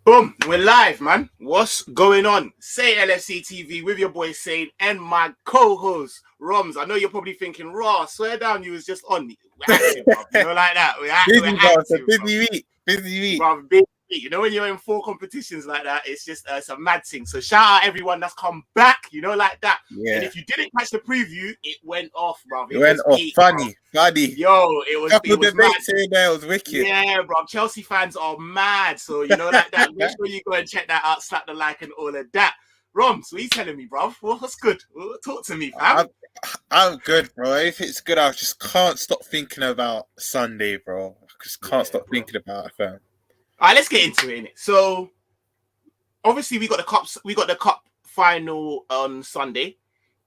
Boom, we're live, man. What's going on? Say LFCTV with your boy Sane and my co-host Romz. I know you're probably thinking, "Raw, swear down, you was just on." We're active, bro. You know, like that. We're active, busy week. Busy week. Bro, big. You know, when you're in 4 competitions like that, it's just it's a mad thing. So shout out everyone that's come back, you know, like that. Yeah. And if you didn't catch the preview, it went off, bro. It went off. Funny. Yo, it was mad. There, it was wicked. Yeah, bro. Chelsea fans are mad. So, you know, like that. Make sure you go and check that out, slap the like and all of that. Romz, what are you telling me, bro? What's good? Talk to me, fam. I'm good, bro. If it's good, I just can't stop thinking about Sunday, bro. I just can't stop thinking about it, fam. All right, let's get into it, innit? So, obviously, we got the cup final on Sunday.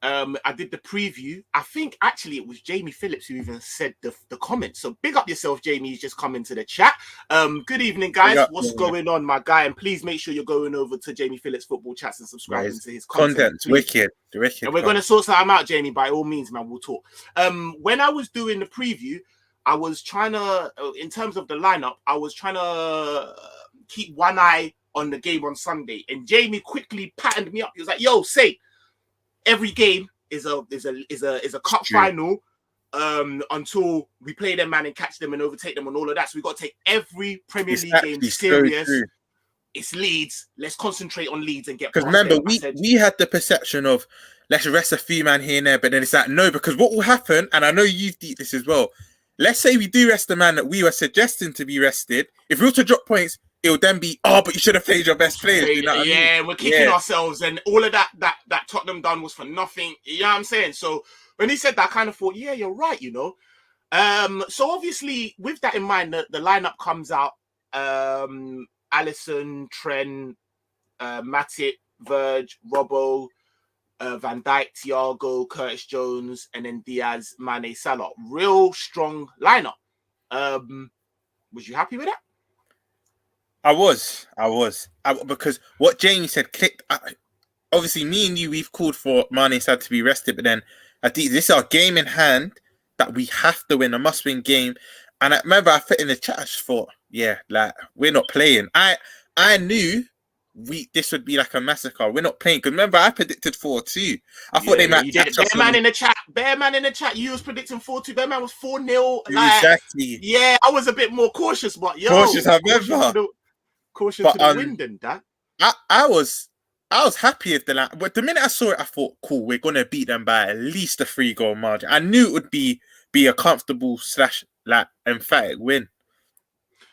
I did the preview. I think actually it was Jamie Phillips who even said the comments. So big up yourself, Jamie. He's just come into the chat. Good evening, guys. What's going on, my guy? And please make sure you're going over to Jamie Phillips Football Chats and subscribing to his content. Wicked. And we're going to sort something out, Jamie. By all means, man, we'll talk. When I was doing the preview, I was trying to, in terms of the lineup, I was trying to keep one eye on the game on Sunday. And Jamie quickly patterned me up. He was like, "Yo, say every game is a cup final until we play them, man, and catch them and overtake them and all of that. So we got to take every Premier League game serious. So it's Leeds. Let's concentrate on Leeds and get." Because remember, we had the perception of let's rest a few man here and there, but then it's like no, because what will happen, and I know you've deep this as well. Let's say we do rest the man that we were suggesting to be rested. If we were to drop points, it would then be, but you should have played your best players. You know what I mean? We're kicking ourselves, and all of that Tottenham done was for nothing. You know what I'm saying? So when he said that, I kind of thought, yeah, you're right, you know. So obviously, with that in mind, the lineup comes out. Alisson, Trent, Matip, Verge, Robbo, Van Dijk, Thiago, Curtis Jones, and then Diaz, Mane, Salah. Real strong lineup. Was you happy with that? I was. Because what Jamie said clicked. Obviously, me and you, we've called for Mane Salah to be rested, but then I think this is our game in hand that we have to win, a must-win game. And I remember I put in the chat, I just thought, like we're not playing. I knew this would be like a massacre. We're not playing. Because remember, I predicted 4-2. I thought they might catch us. Bear man in the chat. You was predicting 4-2. Bear man was 4-0. Exactly. Yeah, I was a bit more cautious, but cautious, I remember. Caution to the wind and that. I was happy with the line, but the minute I saw it, I thought, cool, we're gonna beat them by at least a 3-goal margin. I knew it would be a comfortable / emphatic win.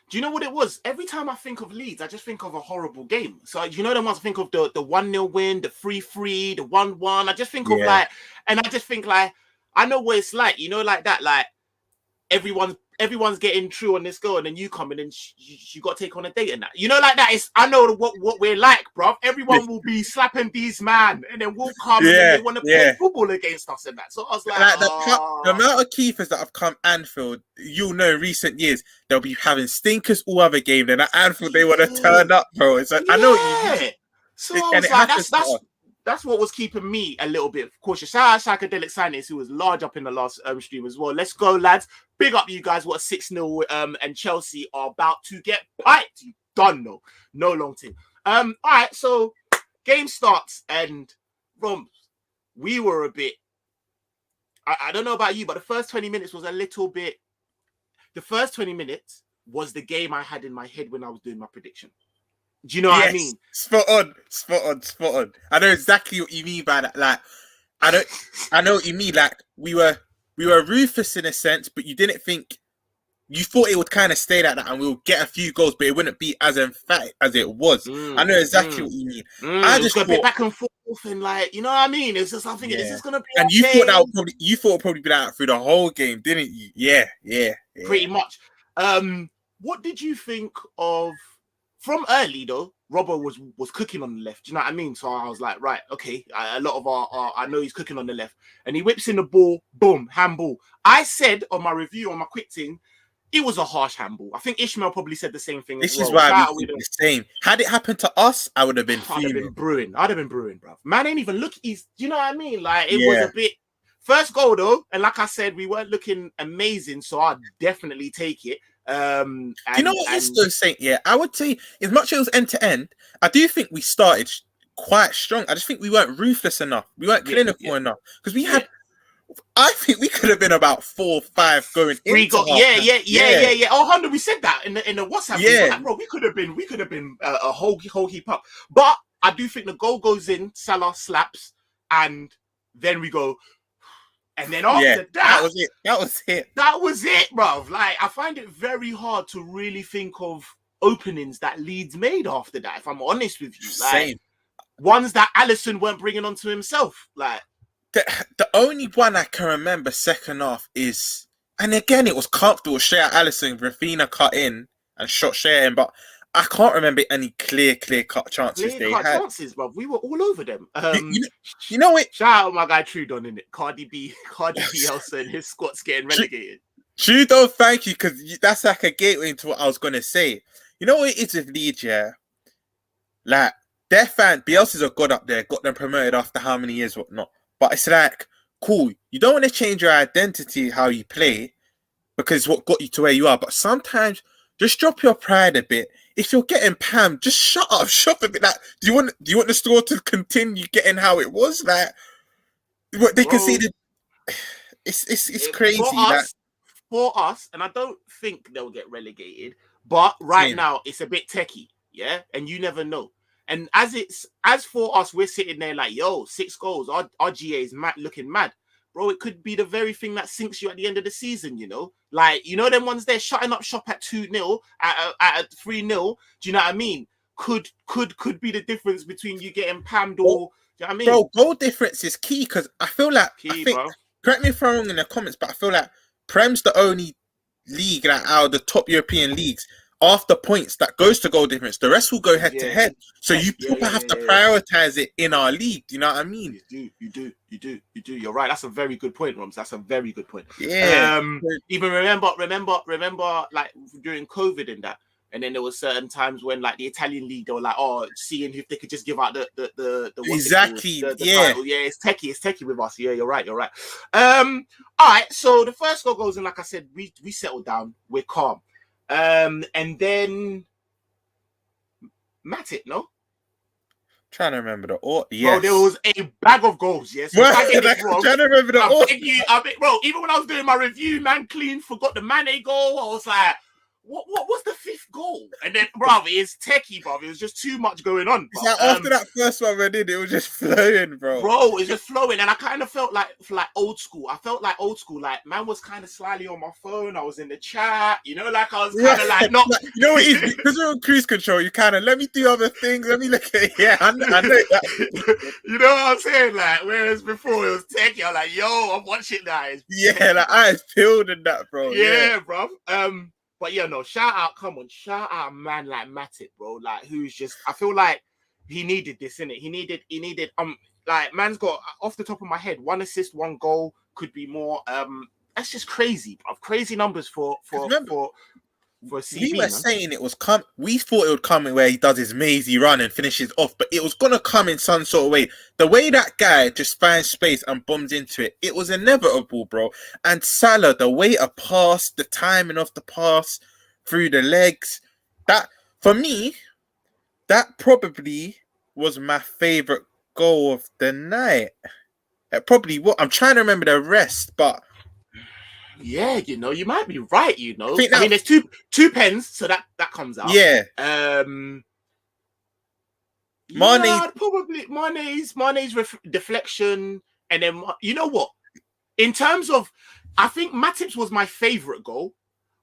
Do you know what it was? Every time I think of Leeds, I just think of a horrible game. So you know the ones I think of the 1-0 win, the 3-3, the 1-1. I just think of I know what it's like, you know, like that, like everyone's getting through on this goal, and then you come in and you got to take on a date and that. You know, like that. I know what we're like, bro. Everyone will be slapping these man, and then we'll come and they want to play football against us and that. So I was like the amount of keepers that have come Anfield, you'll know in recent years, they'll be having stinkers all other game. Then at Anfield, they want to turn up, bro. It's like, I know what you mean. So I was like, that's what was keeping me a little bit cautious. Shout out Psychedelic Scientist, who was large up in the last stream as well. Let's go, lads. Big up you guys. What 6-0 and Chelsea are about to get piped. You done, no long thing. All right, so game starts, and Romz, we were a bit. I don't know about you, but the first 20 minutes was a little bit. The first 20 minutes was the game I had in my head when I was doing my prediction. Do you know what I mean? Spot on. I know exactly what you mean by that. Like, I know what you mean. Like, we were ruthless in a sense, but you didn't think. You thought it would kind of stay like that, and we'll get a few goals, but it wouldn't be as emphatic as it was. I know exactly what you mean. I just got a bit back and forth, and like, you know what I mean. It's just something. Is this gonna be? And you thought that would probably be that through the whole game, didn't you? Yeah. Pretty much. What did you think of? From early though, Robbo was cooking on the left. Do you know what I mean? So I was like, right, okay. A lot of our I know he's cooking on the left, and he whips in the ball, boom, handball. I said on my review on my quick thing, it was a harsh handball. I think Ishmael probably said the same thing. This is why we the same. Had it happened to us, I would have been. I'd have been brewing, bro. Man ain't even look. Do you know what I mean? Like it was a bit. First goal though, and like I said, we weren't looking amazing, so I'd definitely take it. You know what is though, Saint? Yeah, I would say as much as it was end to end, I do think we started quite strong. I just think we weren't ruthless enough. We weren't clinical enough because we had. I think we could have been about 4-5 going into yeah. Oh, 100. We said that in the WhatsApp. Yeah, like, bro, we could have been a whole heap up. But I do think the goal goes in, Salah slaps, and then we go. And then after that was it. That was it, bruv. Like, I find it very hard to really think of openings that Leeds made after that. If I'm honest with you, like, same ones that Alisson weren't bringing onto himself, like. The only one I can remember second half is, and again, it was comfortable. Shea Alisson, Rafinha cut in and shot Shea in, but I can't remember any clear cut chances they had. Chances, bro. We were all over them. You know it. Shout out my guy Trudon in it. Cardi B Elsa and his squad's getting relegated. Trudon, thank you, because that's like a gateway into what I was gonna say. You know what it is with Leeds, yeah? Like, their fan, Bielsa's a god up there, got them promoted after how many years, whatnot. But it's like, cool, you don't want to change your identity, how you play, because what got you to where you are. But sometimes, just drop your pride a bit. If you're getting pammed, just shut up, shut a bit. Like, do you want the score to continue getting how it was? Like, what they conceded, it's crazy. For us, and I don't think they'll get relegated. But right now, it's a bit techie, yeah, and you never know. And as for us, we're sitting there like, yo, 6 goals. Our GA is looking mad. Bro, it could be the very thing that sinks you at the end of the season, you know? Like, you know them ones there shutting up shop at 2-0, at 3-0. Do you know what I mean? Could be the difference between you getting pammed or, do you know what I mean? Bro, goal difference is key because I feel like, correct me if I'm wrong in the comments, but I feel like Prem's the only league like, out of the top European leagues after points that goes to goal difference. The rest will go head to head. So you have to prioritize it in our league. Do you know what I mean? You do. You're right. That's a very good point, Romz. That's a very good point. Yeah. Even remember, like during COVID and that, and then there was certain times when like the Italian league, they were like, oh, seeing if they could just give out the exactly. The title. Yeah, it's techie with us. Yeah, you're right. All right. So the first goal goes in. Like I said, we settled down. We're calm. And then Matip, no? Trying to remember the order. Yes. Bro, there was a bag of goals, yes. Well, I'm trying to remember the order. Bro, even when I was doing my review, man, clean forgot the Mane goal. I was like, what was the 5th goal? And then, bro, it's techie, bro. It was just too much going on. It's like after that first one I did, it was just flowing, bro. Bro, it's just flowing. And I kind of felt like old school. I felt like old school. Like, man was kind of slyly on my phone. I was in the chat. You know, like I was kind of like, not... You know what it is? Because we're on cruise control, you kind of, let me do other things. Let me look at it. Yeah, I know that. You know what I'm saying? Like, whereas before it was techie, I'm like, yo, I'm watching that. Yeah, like, I was peeled in that, bro. Yeah, bro. But yeah, no, shout out a man like Matip, bro. Like, who's just, I feel like he needed this, innit? He needed, like, man's got, off the top of my head, 1 assist, 1 goal, could be more. That's just crazy, bro. Crazy numbers for a CB. We were saying it was we thought it would come in where he does his mazy run and finishes off, but it was gonna come in some sort of way. The way that guy just finds space and bombs into it, it was inevitable, bro. And Salah, the way a pass, the timing of the pass through the legs, that for me, that probably was my favorite goal of the night. Probably what I'm trying to remember the rest, but. Yeah, you know, you might be right, you know. I mean, there's two pens, so that comes out. Yeah. Probably Mane's deflection, and then, you know what? In terms of, I think Matip's was my favorite goal,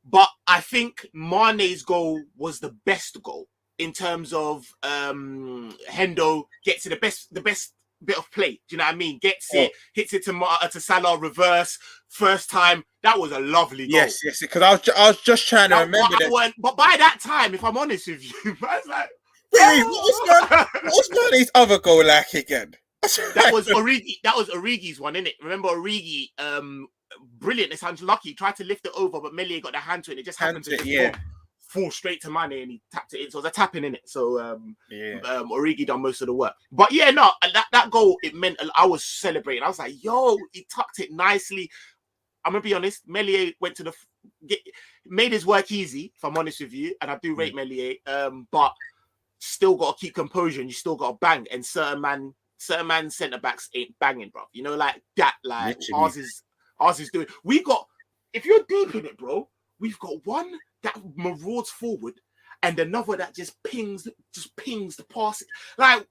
but I think Mane's goal was the best goal in terms of Hendo gets to the best bit of play. Do you know what I mean? Gets it, hits it to Salah, reverse, first time. That was a lovely goal. Yes, because I was just trying to remember that. But by that time, if I'm honest with you, I was like, wait, what was Mane's other goal like again? That was Origi. That was Origi's one, innit? Remember Origi? Brilliant. It's unlucky. He tried to lift it over, but Melia got the hand to it. It just happened to fall straight to Mane, and he tapped it in. So it was a tapping in it. So Origi done most of the work. But yeah, no, that goal, it meant I was celebrating. I was like, yo, he tucked it nicely. I'm gonna be honest. Melia went to made his work easy, if I'm honest with you, and I do rate Meslier, but still got to keep composure and you still got to bang. And certain man centre backs ain't banging, bro. You know, like that. Like ours is doing. We got, if you're deep in it, bro, we've got one that marauds forward and another that just pings the pass. Like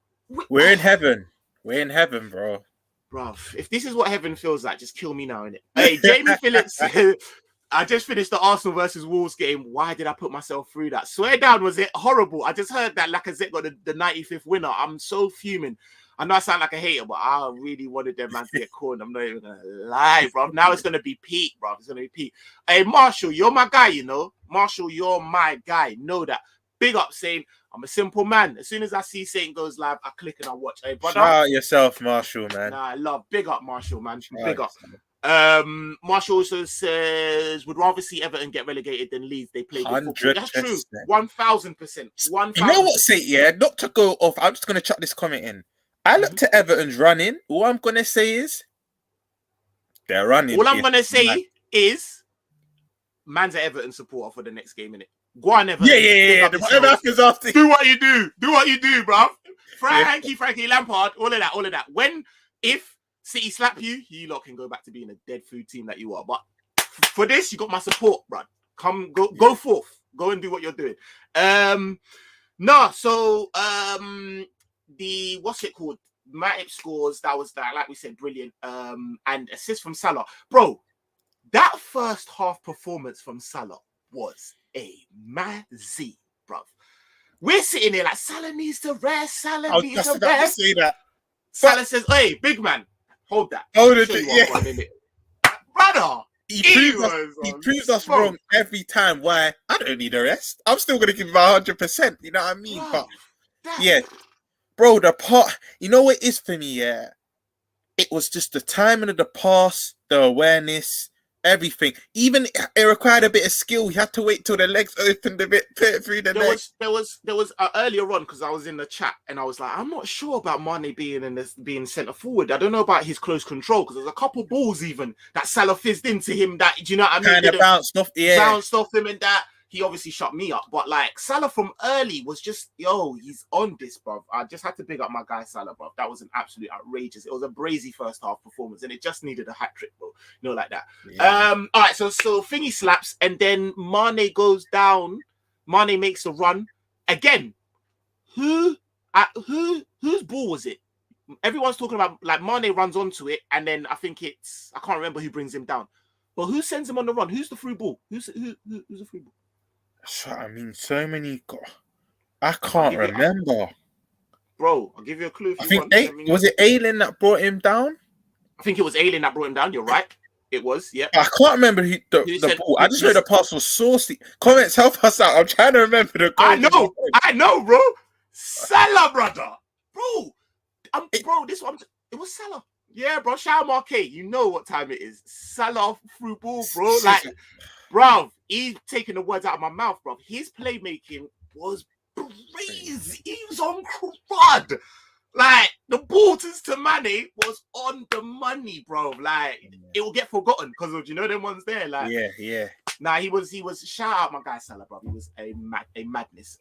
we're in heaven. We're in heaven, bro. Bro, if this is what heaven feels like, just kill me now, innit? Hey, Jamie Phillips, I just finished the Arsenal versus Wolves game. Why did I put myself through that? Swear down, was it horrible? I just heard that Lacazette got the 95th winner. I'm so fuming. I know I sound like a hater, but I really wanted them man to get cornered. I'm not even going to lie, bro. Now it's going to be Pete, bro. It's going to be Pete. Hey, Marshall, you're my guy, you know? Marshall, you're my guy. Know that. Big up, saying I'm a simple man. As soon as I see Saint goes live, I click and I watch. Hey, brother. Shout out yourself, Marshall, man. Nah, I love. Big up, Marshall, man. Big up. Marshall also says would rather see Everton get relegated than Leeds. They play good football. That's true. 1000%. You know what, Saint? Yeah, not to go off. I'm just gonna chuck this comment in. I looked at Everton's running. All I'm gonna say is they're running. All I'm gonna say is man's an Everton supporter for the next game, innit? Go on, Everton. Yeah. Whatever happens after. Do what you do, bro. Frankie Lampard, all of that. If City slap you, you lot can go back to being a dead food team that you are. But for this, you got my support, bro. Go forth. Go and do what you're doing. The what's it called? Matip scores. That was that, like we said, brilliant. And assist from Salah, bro. That first half performance from Salah was a mazzy, bro. We're sitting here like Salah needs to rest. Salah needs to rest. Say that. Salah says, "Hey, big man, hold that. Hold it, brother." He proves us wrong every time. Why? I don't need a rest. I'm still gonna give him 100%. You know what I mean? Bro, but bro, the part. You know what it is for me? Yeah, it was just the timing of the pass, the awareness. Everything, even it required a bit of skill. You had to wait till the legs opened a bit, put it through the legs. There was earlier on because I was in the chat and I was like, I'm not sure about Mane being centre forward. I don't know about his close control because there's a couple balls even that Salah fizzed into him. That, do you know what I mean? Kind of bounced off him, and that he obviously shut me up. But like Salah from early was just, he's on this, bro. I just had to big up my guy Salah, bro. That was an absolute outrageous. It was a brazy first half performance, and it just needed a hat trick, bro. You know, like that. Yeah. All right, so Thingy slaps, and then Mane goes down. Mane makes a run again. Whose ball was it? Everyone's talking about like Mane runs onto it, and then I can't remember who brings him down. But who sends him on the run? Who's the through ball? Who's the through ball? I mean, so many. I can't remember. Bro, I'll give you a clue. Was it Aylin that brought him down? I think it was Aylin that brought him down. You're right. It was, yeah. I can't remember the ball. I just know the pass was saucy. Comments, help us out. I'm trying to remember the goal. I know, bro. Salah, brother. Bro. It was Salah. Yeah, bro. Shout out Marquet. You know what time it is. Salah through ball, bro. Like, bro, he's taking the words out of my mouth, bro. His playmaking was crazy. He was on crud. Like, the ball to Mane was on the money, bro. Like, it will get forgotten because of, them ones there. Like, yeah. Nah, he was. Shout out my guy Salah, bro. He was a madness.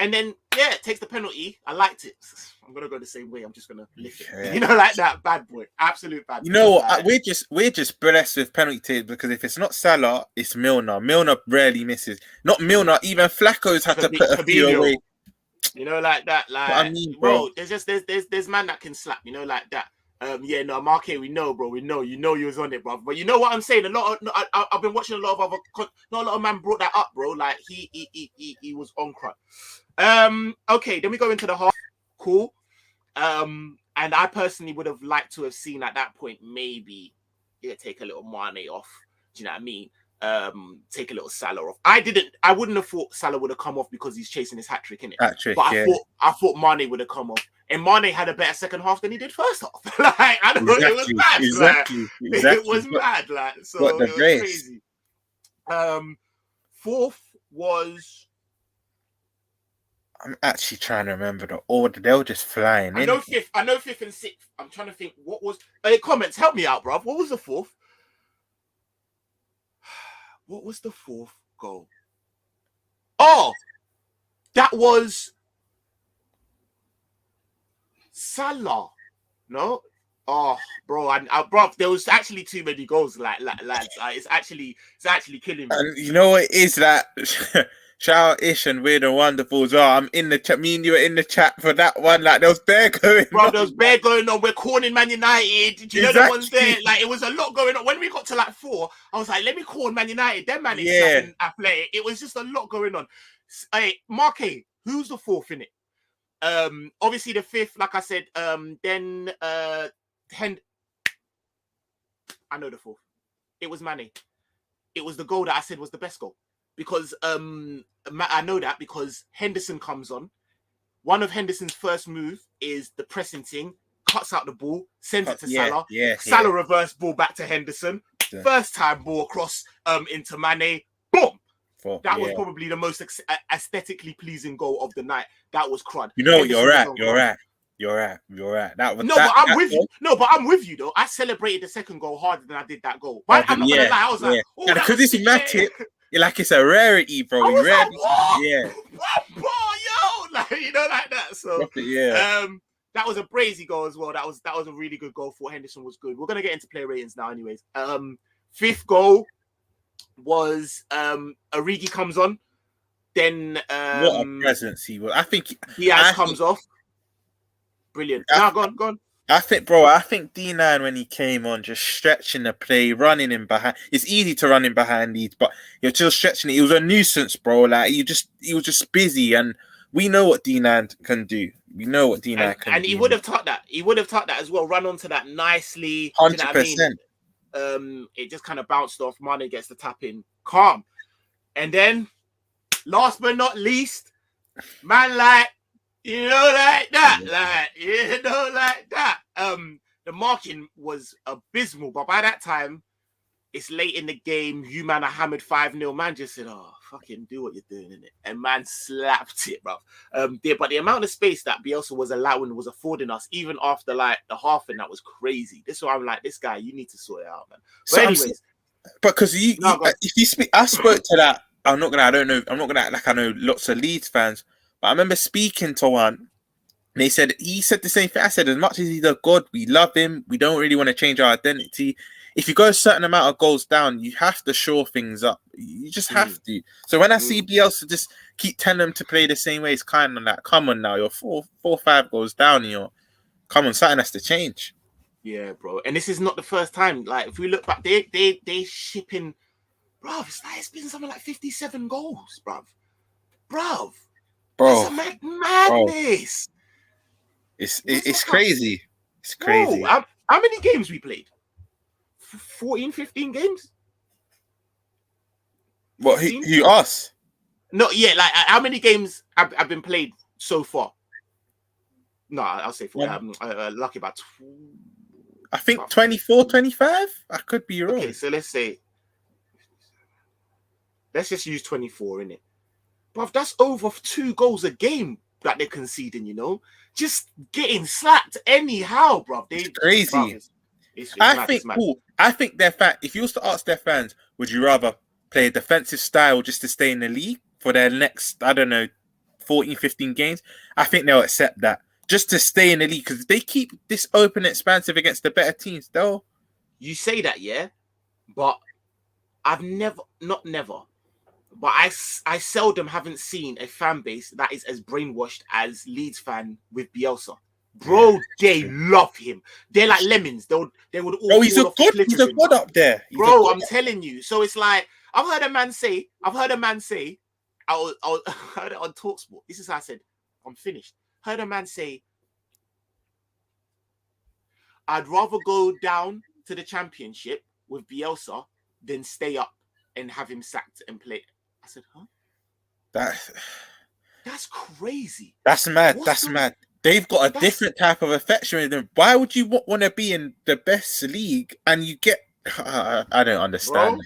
And then takes the penalty. I liked it. I'm gonna go the same way. I'm just gonna lift it. Like that. Bad boy. Absolute bad boy. You know what? We're just blessed with penalties because if it's not Salah, it's Milner. Milner rarely misses. Not Milner. Even Flacco's had to put a few away. Like that. Like, I mean, bro, there's man that can slap. Like that. Marquez, we know, bro. We know. You was on it, bro. But you know what I'm saying? I've been watching a lot of other. Not a lot of man brought that up, bro. Like he was on crud. Okay, then we go into the half. Cool. And I personally would have liked to have seen at that point maybe take a little Mane off. Do you know what I mean? Take a little Salah off. I wouldn't have thought Salah would have come off because he's chasing his hat trick, innit? But I thought Mane would have come off. And Mane had a better second half than he did first half. Like, I don't know, it was mad. Exactly. It was mad, like, so it was crazy. Fourth was... I'm actually trying to remember the order. They were just flying. I know fifth and sixth. I'm trying to think what was... comments, help me out, bruv. What was the fourth? What was the fourth goal? Oh, that was Salah. No. Oh, bro, bro, there was actually too many goals, lads. It's actually killing me. And you know what it is that shout out Ish and Weird and Wonderful as well. I'm in the chat. Me and you were in the chat for that one. Like there was bear going bro, on. There was bear going on. We're calling Man United. Do you know the ones there? Like it was a lot going on. When we got to like 4, I was like, let me call Man United. Then Man United Athletic. It was just a lot going on. Hey, Mark A, who's the 4th in it? Obviously the 5th, like I said. Then I know the 4th. It was Mane. It was the goal that I said was the best goal because I know that because Henderson comes on. One of Henderson's first move is the pressing thing, cuts out the ball, sends it to Salah. Salah reverse ball back to Henderson. First time ball across into Mane. Boom. That was probably the most aesthetically pleasing goal of the night. That was crud. You know, you're right. That was but I'm with you. No, but I'm with you though. I celebrated the second goal harder than I did that goal. But I'm not gonna lie. I was like, because it's United. Like it's a rarity, bro. I was like, what? Yeah. What, yo? Like like that. So that was a brazy goal as well. That was a really good goal. For Henderson was good. We're gonna get into player ratings now, anyways. 5th goal was Origi comes on. Then what a presence he was. I think Diaz comes off. Brilliant. Now go on. I think D9 when he came on, just stretching the play, running in behind. It's easy to run in behind Leeds, but you're just stretching it. He was a nuisance, bro. Like he was just busy, and we know what D9 can do. We know what D9 can do. And he would have taught that. He would have taught that as well. Run onto that nicely. 100%. It just kind of bounced off. Mane gets the tap in. Calm. And then, last but not least, man, like that. The marking was abysmal, but by that time, it's late in the game. You man are hammered 5-0. Man just said, "Oh, fucking do what you're doing in it," and man slapped it, bro. But the amount of space that Bielsa was affording us, even after like the half, and that was crazy. This is why I'm like, this guy, you need to sort it out, man. But anyways, because if you speak, I spoke to that. I'm not gonna act like I know lots of Leeds fans. But I remember speaking to one, and he said the same thing. I said, as much as he's a god, we love him. We don't really want to change our identity. If you go a certain amount of goals down, you have to shore things up. You just have to. So when I see Bielsa just keep telling them to play the same way, it's kind of like, come on now, you're 4-5 goals down. Come on, something has to change. Yeah, bro. And this is not the first time. Like if we look back, they shipping, bro. It's been something like 57 goals, bro. That's a madness. It's crazy. It's crazy. Bro, how many games we played? 14, 15 games? What, who us? No, yeah, like how many games have been played so far? No, I'll say 4. Lucky about I think 24, 25? I could be wrong. Okay, so let's just use 24, innit? Bruv, that's over 2 goals a game that they're conceding, Just getting slapped anyhow, bruv. It's crazy. Bruv, I think their fan. If you was to ask their fans, would you rather play a defensive style just to stay in the league for their next, 14, 15 games? I think they'll accept that just to stay in the league because they keep this open, expansive against the better teams. You say that, yeah, but I've never, but I seldom haven't seen a fan base that is as brainwashed as Leeds fan with Bielsa. Bro, they love him. They're like lemons. They would all. Oh, he's a god up there, bro. I'm telling you. So it's like I've heard a man say. I heard it on Talksport. This is how I said, I'm finished. Heard a man say, I'd rather go down to the Championship with Bielsa than stay up and have him sacked and play. I said, huh? That's crazy. That's mad. That's mad. They've got a different type of affection with them. Why would you want to be in the best league and you get? I don't understand.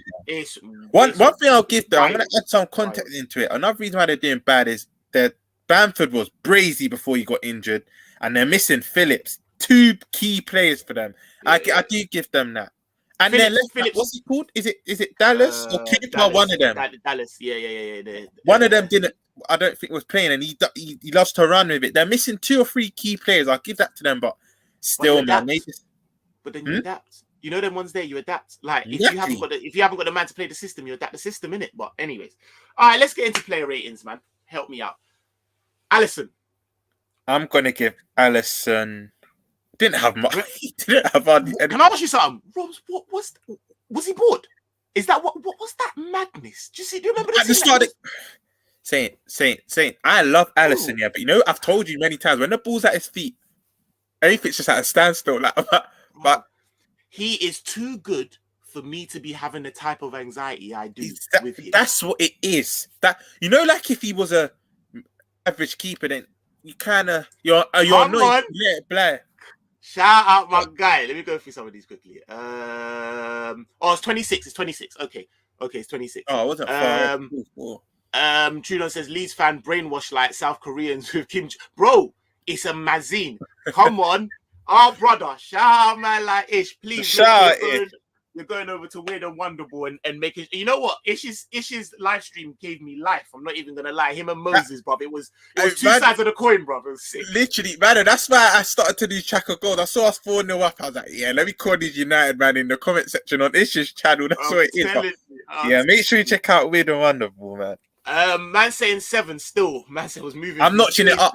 Bro, one thing I'll give them. I'm going to add some context into it. Another reason why they're doing bad is that Bamford was brazy before he got injured, and they're missing Phillips, 2 key players for them. Yeah. I do give them that. And then Phillips. what's he called? Is it Dallas or Keeper? Dallas, One of them. Dallas. Yeah. One of them didn't. I don't think was playing, and he loves to run with it. They're missing 2 or 3 key players. I'll give that to them, but still, man, they just. But then you adapt. You know them ones there. You adapt. Like if Exactly. you haven't got the man to play the system, you adapt the system in it. But anyways, all right. Let's get into player ratings, man. Help me out, Alisson. I'm gonna give Alisson. Didn't have much. He didn't have hardly any. Can I ask you something, Romz? What was he bored? Is that what was that madness? Do you remember At the start? Saying, I love Alisson, yeah, but you know, I've told you many times when the ball's at his feet, everything's just at a standstill. Like, but he is too good for me to be having the type of anxiety I do with him. That's what it is. That you know, like if he was a average keeper, then you kind of you're annoyed. Yeah, play. Shout out my guy. Let me go through some of these quickly. It's 26. It's 26. Okay, it's 26. Oh, it wasn't far. Trudon says Leeds fan brainwashed like South Koreans with Kim. Bro, it's a magazine. Come on, our brother. Shout out man like Ish, please. You're going over to Weird and Wonderful and making. You know what? Ish's live stream gave me life. I'm not even gonna lie. Him and Moses, bro. It was two sides of the coin, bro. It was sick. Literally, man. That's why I started to do track of goals. I saw us 4-0 up. I was like, yeah, let me call these United man in the comment section on Ish's channel. That's what it is. Yeah, make sure you check out Weird and Wonderful, man. Man saying 7 still. Man said was moving. I'm notching it up.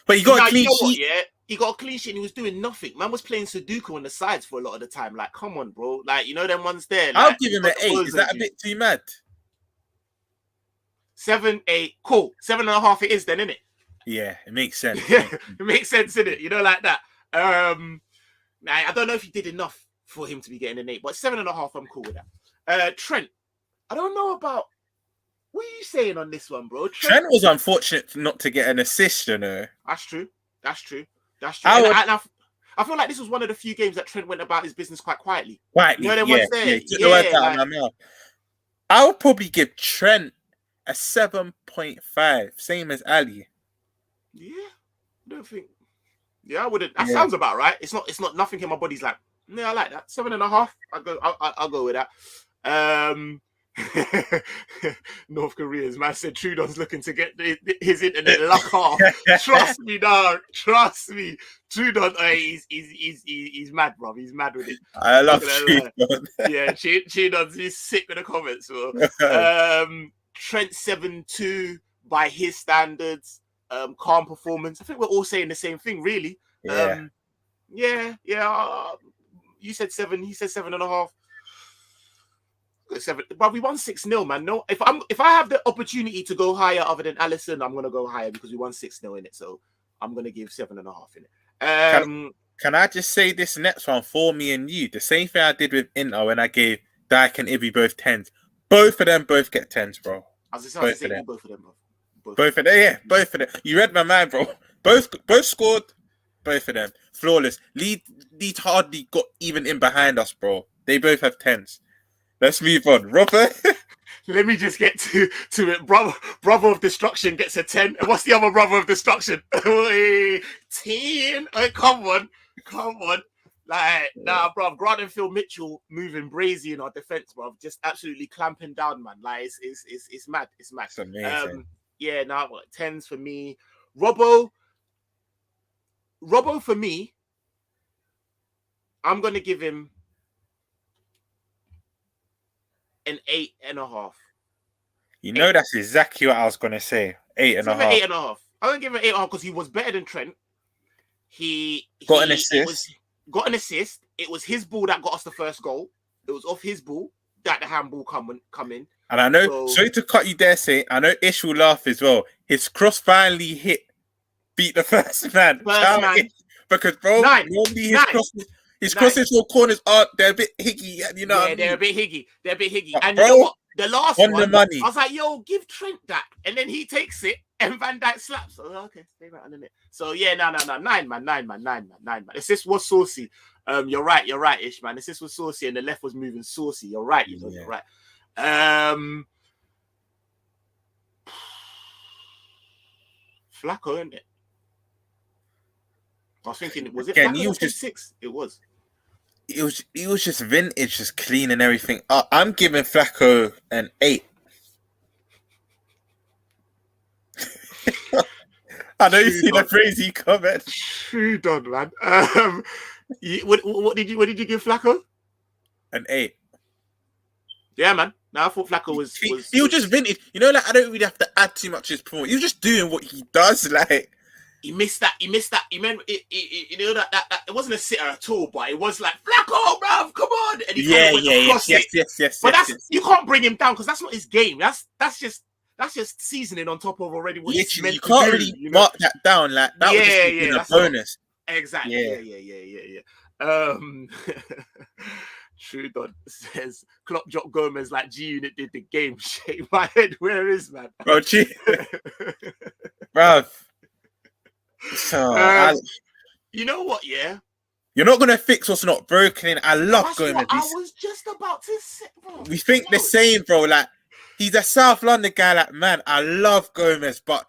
But he got a clean sheet. Yeah, he got a clean sheet and he was doing nothing. Man was playing Sudoku on the sides for a lot of the time. Like, come on, bro. Like, you know them ones there. Like, I'll give him an 8. Is that a bit too mad? 7, 8. Cool. 7.5 it is then, innit? Yeah, it makes sense. Yeah, it makes sense, innit? You know, like that. I don't know if he did enough for him to be getting an 8, but 7.5, I'm cool with that. Trent. I don't know about what are you saying on this one, bro. Trent was unfortunate not to get an assist, you know. That's true. I feel like this was one of the few games that Trent went about his business quite quietly. Quietly, you know, I would probably give Trent a 7.5, same as Ali. Yeah, I don't think. Yeah, I wouldn't. That sounds about right. It's not nothing in my body's like. Yeah, I like that 7.5. I'll go with that. North Koreans, man said Trudon's looking to get his internet lock off. Trust me, dog. Trust me. Trudon, he's mad, bro. He's mad with it. I love Trudon. Yeah, Trudon's sick with the comments. So. Trent 7-2 by his standards. Calm performance. I think we're all saying the same thing, really. Yeah. You said 7. He said 7.5. 7, but we won 6-0, man. No, if I have the opportunity to go higher other than Alisson, I'm gonna go higher because we won 6-0 in it. So I'm gonna give 7.5 in it. Can I just say this next one for me and you? The same thing I did with Inter when I gave Dyke and Ibby both 10s. Both of them get 10s, bro. Both of them, bro. Both of them. You read my mind, bro. Both scored. Both of them flawless. Leeds hardly got even in behind us, bro. They both have 10s. Let's move on. Robert? Let me just get to it. Brother of Destruction gets a 10. And what's the other Brother of Destruction? 10. Oh, come on. Like, nah, bro. Grant and Phil Mitchell moving brazy in our defense, bro. Just absolutely clamping down, man. Like, it's mad. It's mad. It's amazing. 10s for me. Robbo for me, I'm going to give him an 8.5. You know, that's exactly what I was going to say. 8.5. 8.5. I'm going to give him 8.5 because he was better than Trent. He got an assist. Got an assist. It was his ball that got us the first goal. It was off his ball that the handball come in. And I know, sorry to cut you there, I know Ish will laugh as well. His cross finally beat the first man. Because, bro, normally his crosses for corners they're a bit higgy, you know. Yeah, they're a bit higgy. But and bro, you know what? The last one, the money. I was like, yo, give Trent that. And then he takes it and Van Dijk slaps. Oh, okay, stay right under it. So yeah, no. 9, man. Assist was saucy. You're right, Ish, man. Assist was saucy and the left was moving saucy. You're right, you're right. Flacco, isn't it? I was thinking, was it Flacco? 6? It was. it was just vintage, just clean and everything. I'm giving Flacco an 8. I know you see the crazy comment. True done, man. What did you give Flacco? An 8. Yeah, man. No, I thought Flacco was He was just vintage. You know, like I don't really have to add too much to his performance. He was just doing what he does. Like he missed that. He remember it, you know that it wasn't a sitter at all, but it was like Flacco, bruv, come on. And he kind of went across it. Yes. But you can't bring him down because that's not his game. That's just seasoning on top of already what he's meant to do. You can't really mark that down. Like that was just a bonus. Exactly. Yeah. True Don says Klopp dropped Gomez like G Unit did the game. Shake my head. Where is man? Bro, bruv. So you know what? Yeah, you're not gonna fix what's not broken. I love Gomez. I was just about to say, bro. We think the same, bro. Like he's a South London guy. Like man, I love Gomez, but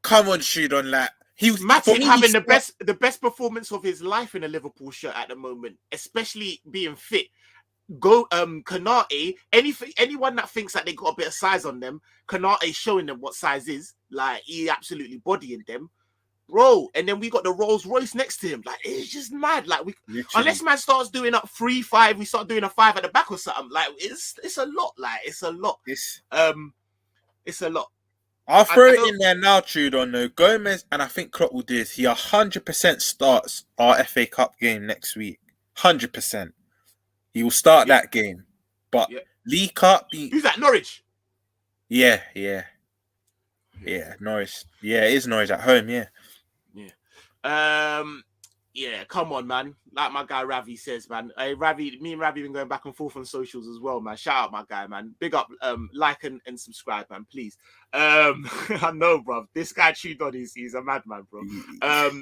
come on, Shudon, like. He was having the best performance of his life in a Liverpool shirt at the moment, especially being fit. Kanate, anyone that thinks that they got a bit of size on them, Kanate showing them what size is. Like he absolutely bodying them, bro. And then we got the Rolls Royce next to him. Like it's just mad. Like unless man starts doing up 3-5, we start doing a 5 at the back or something. Like it's a lot. Like it's a lot. It's a lot. I'll throw it in there now, Trudon. No, Gomez, and I think Klopp will do this. He 100% starts our FA Cup game next week. 100%. He will start that game. But League Cup... Who's that, Norwich? Yeah, Norwich. Yeah, it is Norwich at home, yeah. Yeah, come on, man. Like my guy Ravi says, man. Hey, Ravi, me and Ravi been going back and forth on socials as well, man. Shout out my guy, man. Big up, like and subscribe, man, please. I know, bro. This guy Tudor, he's a madman, bro.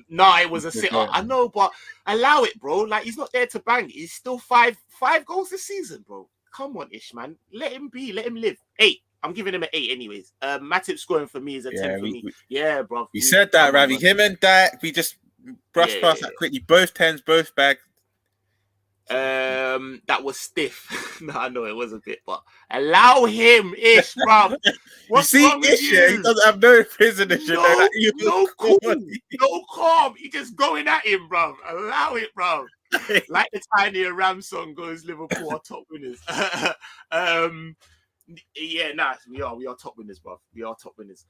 No, it was a sitter. I know, but allow it, bro. Like he's not there to bang. He's still five goals this season, bro. Come on, Ish, man. Let him be. Let him live. 8. I'm giving him an 8 anyways. Matip scoring for me is a 10 for me. Yeah, bro. You said that, Ravi. Him and Dak, we just brush past that quickly. Both 10s, both bags. That was stiff. No, I know it was a bit, but allow him, Ish, bro. What's wrong with you? He doesn't have no prisoners. No calm. He just going at him, bro. Allow it, bro. Like the Tiny Ram song goes, Liverpool are top winners. Yeah, nah, we are top winners, bro. We are top winners.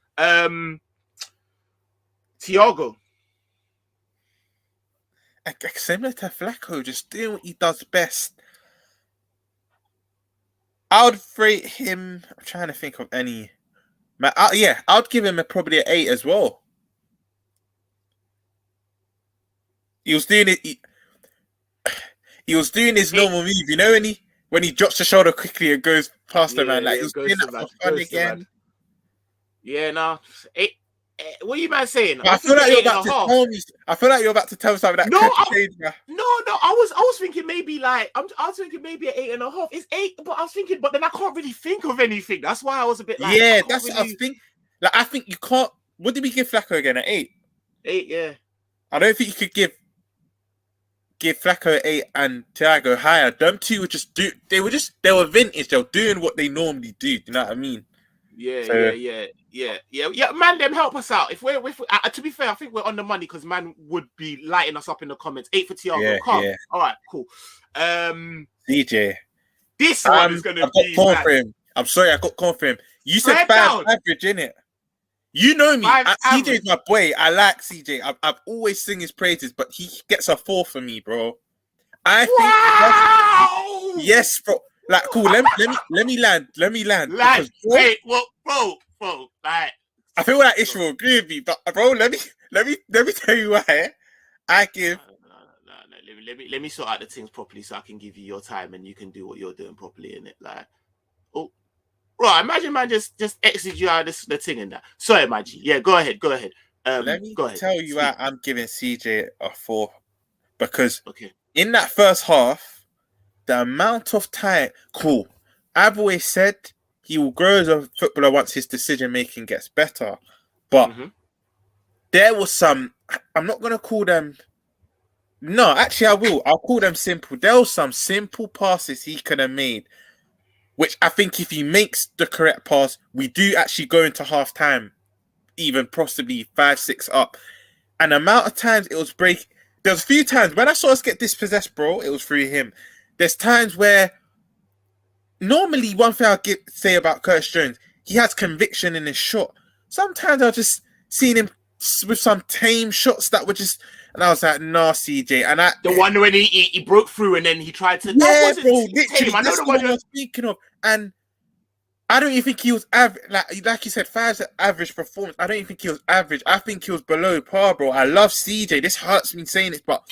Thiago. Similar to Flacco, just doing what he does best. I would rate him. I'm trying to think of any. I'd give him probably an 8 as well. He was doing it. He was doing his normal move, you know, when he drops the shoulder quickly and goes past the man, like he was doing that for fun again. Yeah, no. 8. What are you man saying? I feel like you're about to tell me. I feel like you're about to tell me something that I was thinking maybe like I was thinking maybe an 8.5. It's 8, but I was thinking, but then I can't really think of anything. That's why I was a bit like, yeah, that's what I was thinking. Like I think you can't. What did we give Flacco again? An 8. 8, yeah. I don't think you could give Flacco 8 and Thiago higher. Them two were just they were vintage. They were doing what they normally do. You know what I mean? Yeah. Man, them help us out. If we're to be fair, I think we're on the money because man would be lighting us up in the comments. 8 for Thiago. Yeah. All right, cool. DJ, this one is gonna be. For him. I'm sorry, I got call for him. You said 5 average, innit? You know me. CJ is my boy. I like CJ. I've always sing his praises, but he gets a 4 for me, bro. I think yes, bro. Like, cool. Let me land. Like, wait, well, bro. Like, I feel like Ishmael agree with me, but bro, let me tell you why. I give. No. Let me sort out the things properly so I can give you your time and you can do what you're doing properly in it. Like, oh, right. Imagine man just exit you out of the thing in that. Sorry, Maggie. Yeah, go ahead. Let me tell you why I'm giving CJ a 4 because okay. In that first half, the amount of time, cool. I've always said he will grow as a footballer once his decision making gets better, but there was some. I'm not gonna call them No, actually, I will. I'll call them simple. There were some simple passes he could have made, which I think if he makes the correct pass, we do actually go into half time, even possibly 5-6 up. And the amount of times it was break. There was a few times when I saw us get dispossessed, bro. It was through him. There's times where normally one thing say about Curtis Jones, he has conviction in his shot. Sometimes I've just seen him with some tame shots that were just, and I was like, nah, CJ. And the one when he broke through and then he tried to, yeah, bro, literally, tame. I know that's the what one I was speaking of. And I don't even think he was average. Like you said, 5's an average performance. I don't even think he was average. I think he was below par, bro. I love CJ. This hurts me saying this, but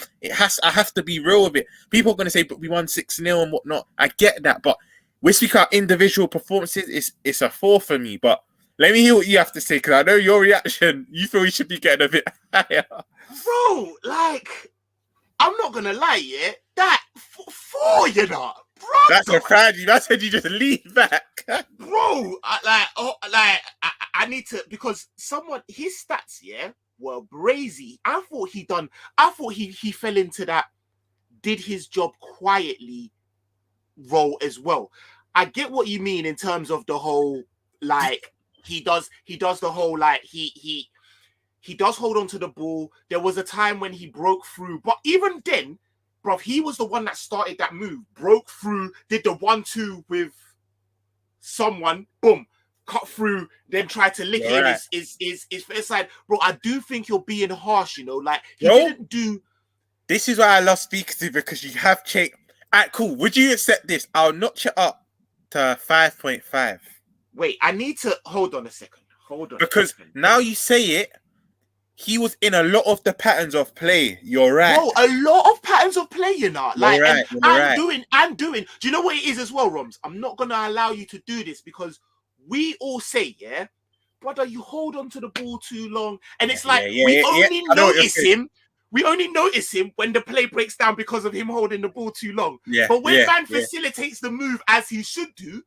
I have to be real with it. People are gonna say, but we won 6-0 and whatnot. I get that, but we speak about individual performances. It's a 4 for me. But let me hear what you have to say, because I know your reaction. You feel we should be getting a bit higher, bro. Like, I'm not gonna lie, yeah. That 4, you know. Bro, that's a tragedy. That said you just lean back. Bro, I need to, because his stats, yeah, were brazy. I thought he fell into that did his job quietly role as well. I get what you mean in terms of the whole, like, he does the whole, like, he does hold on to the ball. There was a time when he broke through, but even then, bro, he was the one that started that move, broke through, did the 1-2 with someone, boom, cut through, then tried to lick it in his first side. Bro, I do think you're being harsh, you know, like, he didn't do. This is why I love speaking to you, because you have checked. Alright, cool. Would you accept this? I'll notch it up to 5.5. Wait, I need to hold on a second. Because now you say it, he was in a lot of the patterns of play. You're right. Bro, a lot of patterns of play, you know. Like, you're right. I'm doing. Do you know what it is as well, Romz? I'm not gonna allow you to do this, because we all say, yeah, brother, you hold on to the ball too long, and it's like we only notice him. We only notice him when the play breaks down because of him holding the ball too long. Yeah, but when man facilitates the move as he should do,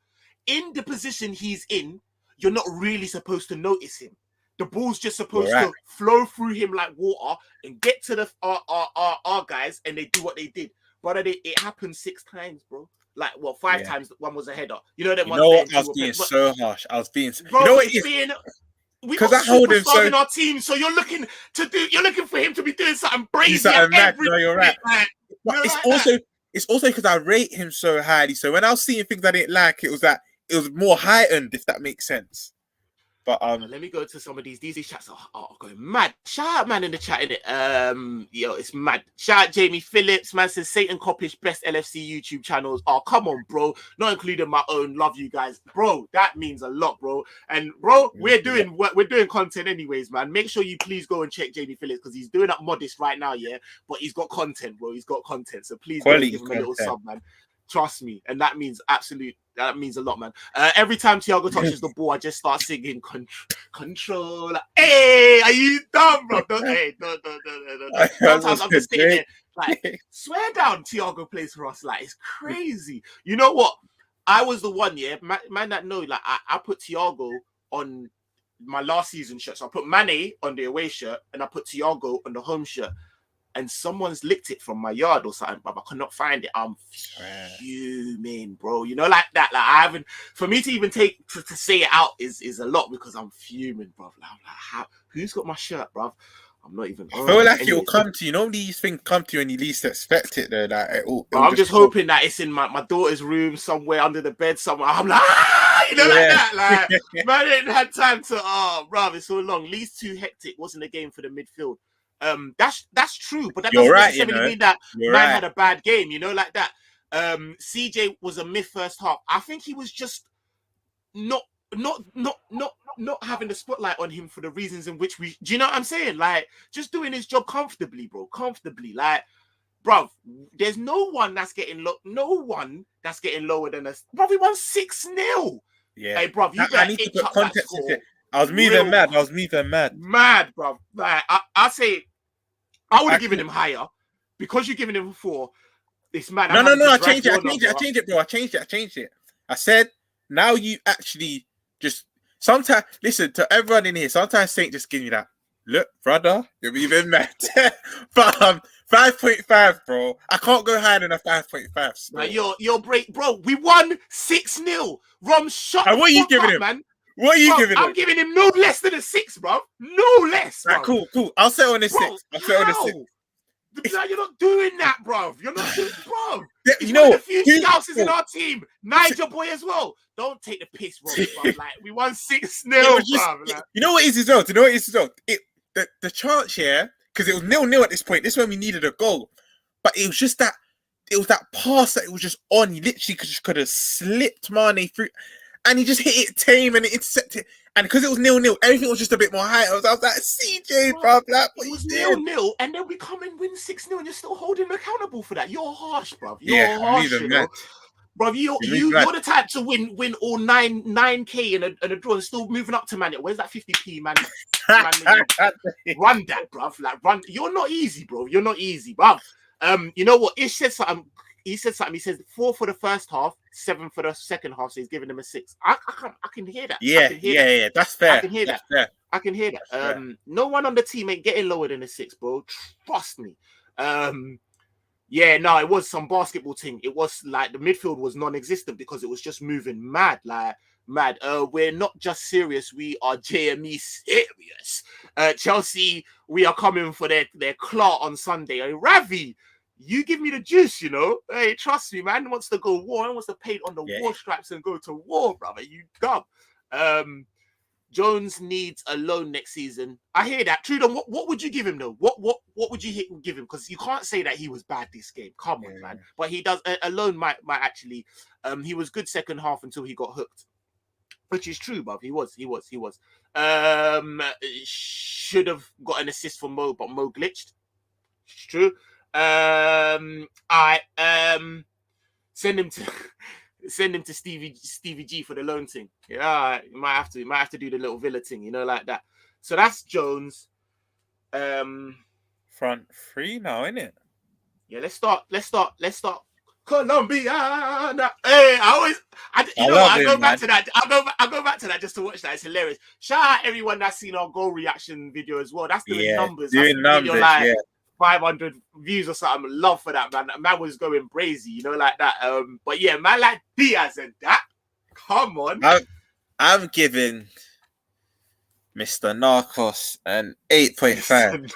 in the position he's in, you're not really supposed to notice him. The ball's just supposed to flow through him like water and get to the our guys, and they do what they did. But it happened 6 times, bro. Like, well, 5 times. One was a header. You know that one. I was being so harsh. I was being. Bro, you know what we got superstars in our team, so you're looking for him to be doing something crazy. No, you're right. But it's also because I rate him so highly. So when I was seeing things I didn't like, it was more heightened, if that makes sense. But let me go to some of these chats are going mad. Shout out man in the chat, innit? Yo, it's mad. Shout out Jamie Phillips, man says Satan Coppish best LFC YouTube channels. Oh, come on, bro. Not including my own. Love you guys. Bro, that means a lot, bro. And bro, we're doing content anyways, man. Make sure you please go and check Jamie Phillips, because he's doing up modest right now, yeah. But he's got content, bro. He's got content. So please go give him a little sub, man. Trust me. And that means that means a lot, man. Every time Thiago touches the ball, I just start singing control. Hey, are you dumb, bro? Don't. Sometimes I'm just sitting there like, swear down, Thiago plays for us. Like, it's crazy. You know what? I was the one, yeah, man that know, like, I put Thiago on my last season shirt. So I put Mane on the away shirt and I put Thiago on the home shirt. And someone's licked it from my yard or something, but I cannot find it. I'm fuming, bro. You know, like that. Like, I haven't. For me to even to say it out is a lot, because I'm fuming, bro. Like, I'm like, who's got my shirt, bro? I'm not even. I feel like it will come to you. Normally, these things come to you when you least expect it. Though, like, I'm just hoping that it's in my daughter's room somewhere under the bed somewhere. I'm like, you know, like that. Like, man, I didn't have time to. Bro, it's so long. Leeds too hectic. Wasn't a game for the midfield. That's true, but that doesn't necessarily mean that man had a bad game, you know, like that. CJ was a myth first half. I think he was just not having the spotlight on him for the reasons in which do you know what I'm saying? Like, just doing his job comfortably, bro. Comfortably. Like, bro, there's no one that's getting lower than us. Bro, we won 6-0. Yeah. Hey, bro, I need to put context in it. I was moving mad. Mad, bro. Like, I say, I would have given him higher, because you're giving him 4. It's mad. No. I changed it, bro. I changed it. I said, now you actually just sometimes listen to everyone in here. Sometimes Saint just give me that look, brother. You're even mad. But 5.5, bro. I can't go higher than a 5.5. Now you're break, bro. We won 6-0. Romz, shut And the what are you fuck giving up, him? man. What are you Bro, giving him? I'm giving him no less than a 6, bro. No less, bro. Right, cool. I'll settle on a 6. I'll settle on a 6. Now you're not doing that, bro. You're not doing, bro. Yeah, He's you one know of the few scouts in our team. Nigel boy as well. Don't take the piss, bro. Like we won 6-0, bro. Like, you know what it is as well? Do you know what it is as well? The chance here, because it was 0-0 at this point. This is when we needed a goal. But it was just that, it was that pass that it was just on. He literally just could have slipped Mane through. And he just hit it tame and it intercepted. And because it was 0-0, everything was just a bit more high. I was like, CJ, bro, like, it was 0-0, and then we come and win 6-0, and you're still holding him accountable for that. You're harsh, bro. You're harsh, you know. Bro, you're the type to win all 9K and a draw and still moving up to Man. Where's that 50p, man? Run that, bro. Like, run. You're not easy, bro. You're not easy, bro. You know what? Ish said something. He said something. He says 4 for the first half, 7 for the second half. So he's giving them a 6. I can hear that. Yeah. That's fair. I can hear that. Fair. I can hear that. No one on the team ain't getting lower than a 6, bro. Trust me. Yeah, no, it was some basketball thing. It was like the midfield was non-existent because it was just moving mad, like mad. We're not just serious, we are JME serious. Chelsea, we are coming for their clot on Sunday. Hey, Ravi, you give me the juice, you know. Hey, trust me, man. Wants to go war, wants to paint on the war stripes and go to war, brother. You dumb. Jones needs a loan next season. I hear that. Trudon, what would you give him though? What would you give him? Because you can't say that he was bad this game. Come on, man. But he does. A loan might actually. He was good second half until he got hooked, which is true, bruv. He was. Should have got an assist from Mo, but Mo glitched. It's true. Send him to Stevie G for the loan thing. Yeah, you might have to do the little Villa thing, you know, like that. So that's Jones. Front 3 now, isn't it? Yeah, let's start. Colombiana. Hey, I go back to that. I go back to that just to watch that. It's hilarious. Shout out everyone that's seen our goal reaction video as well. That's doing numbers. Doing numbers, like 500 views or something. Love for that, man. That man was going crazy, you know, like that. But yeah, man, like Diaz and that. Come on. I'm giving Mr. Narcos an 8.5.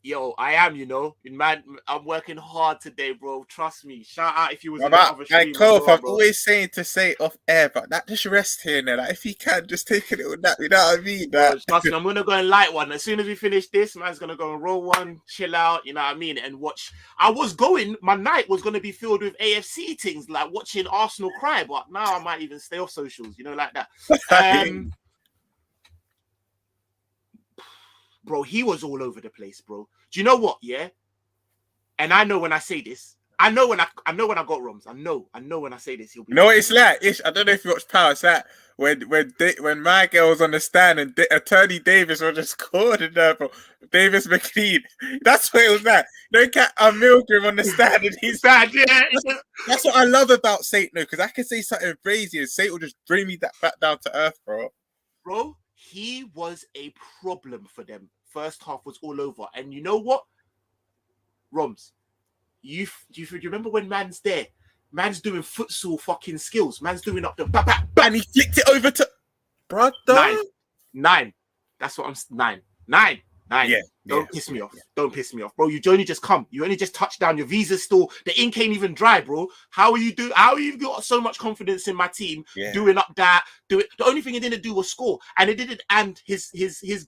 Yo, I am, you know, man. I'm working hard today, bro. Trust me. Shout out if you was in the other stream. I'm always saying to say it off air, but that just rest here and there. Like, if you can, just take a little nap. You know what I mean? Trust me, I'm gonna go and light one as soon as we finish this. Man's gonna go and roll one, chill out. You know what I mean? And watch. My night was gonna be filled with AFC things, like watching Arsenal cry. But now I might even stay off socials. You know, like that. Bro, he was all over the place, bro. Do you know what? Yeah, and I know when I say this, I know when I got Romz. I know when I say this, he'll be. You know what it's like? I don't know if you watch Power. It's like when my girl was on the stand and Attorney Davis was just calling her, bro. Davis McLean. That's what it was like. Look at Milgram on the stand and he's bad. Yeah, that's what I love about Saint, no, because I can say something crazy and Saint will just bring me that back down to earth, bro. Bro, he was a problem for them. First half was all over. And you know what? Romz, you remember when man's there? Man's doing futsal fucking skills. Man's doing up the back. And he flicked it over to brother. 9. That's what I'm 9. Yeah. Don't piss me off. Don't piss me off, bro. You only just come. You only just touched down. Your visa's still. The ink ain't even dry, bro. How you got so much confidence in my team doing up that? The only thing he didn't do was score, and it didn't. And his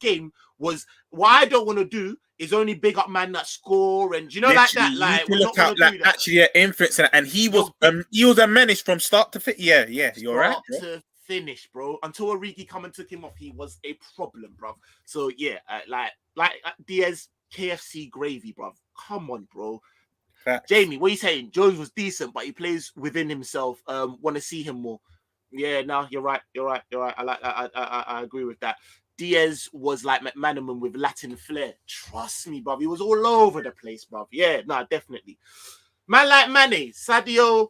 game was what I don't want to do is only big up man that score and you know literally, like that. Like you look out like actually influence and he was a menace from start to finish. Yeah. You're right. To finish, bro. Until Origi come and took him off, he was a problem, bro. So yeah, like Diaz, KFC gravy, bro. Come on, bro. Jamie, what are you saying? Jones was decent, but he plays within himself. Want to see him more. Yeah, no, you're right. I like that. I agree with that. Diaz was like McManaman with Latin flair. Trust me, bruv. He was all over the place, bruv. Yeah, no, definitely. Man like Mane, Sadio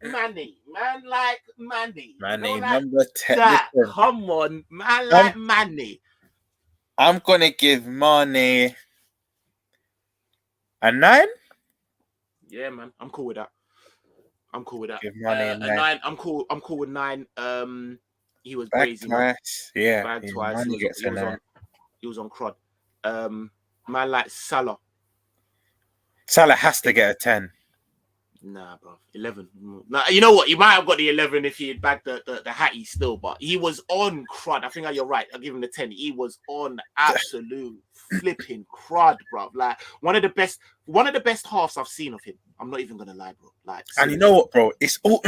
Mane. Man like Mane. Mane, number 10. That. Come on. Man like Mane. I'm gonna give Mane a 9. Yeah, man. I'm cool with that. I'm cool with that. Give Mane a 9. 9. I'm cool. I'm cool with 9. He was Bag brazy, man. twice. Yeah. Bag Yeah, twice. Mane gets a 9. He was on crud. Man like Salah. Salah has to get a 10. Nah, bro. 11. Nah, you know what? He might have got the 11 if he had bagged the hattie still, but he was on crud. I think you're right. I'll give him the 10. He was on absolute flipping crud, bro. Like one of the best halves I've seen of him. I'm not even gonna lie, bro. Like, and you know what, bro? It's all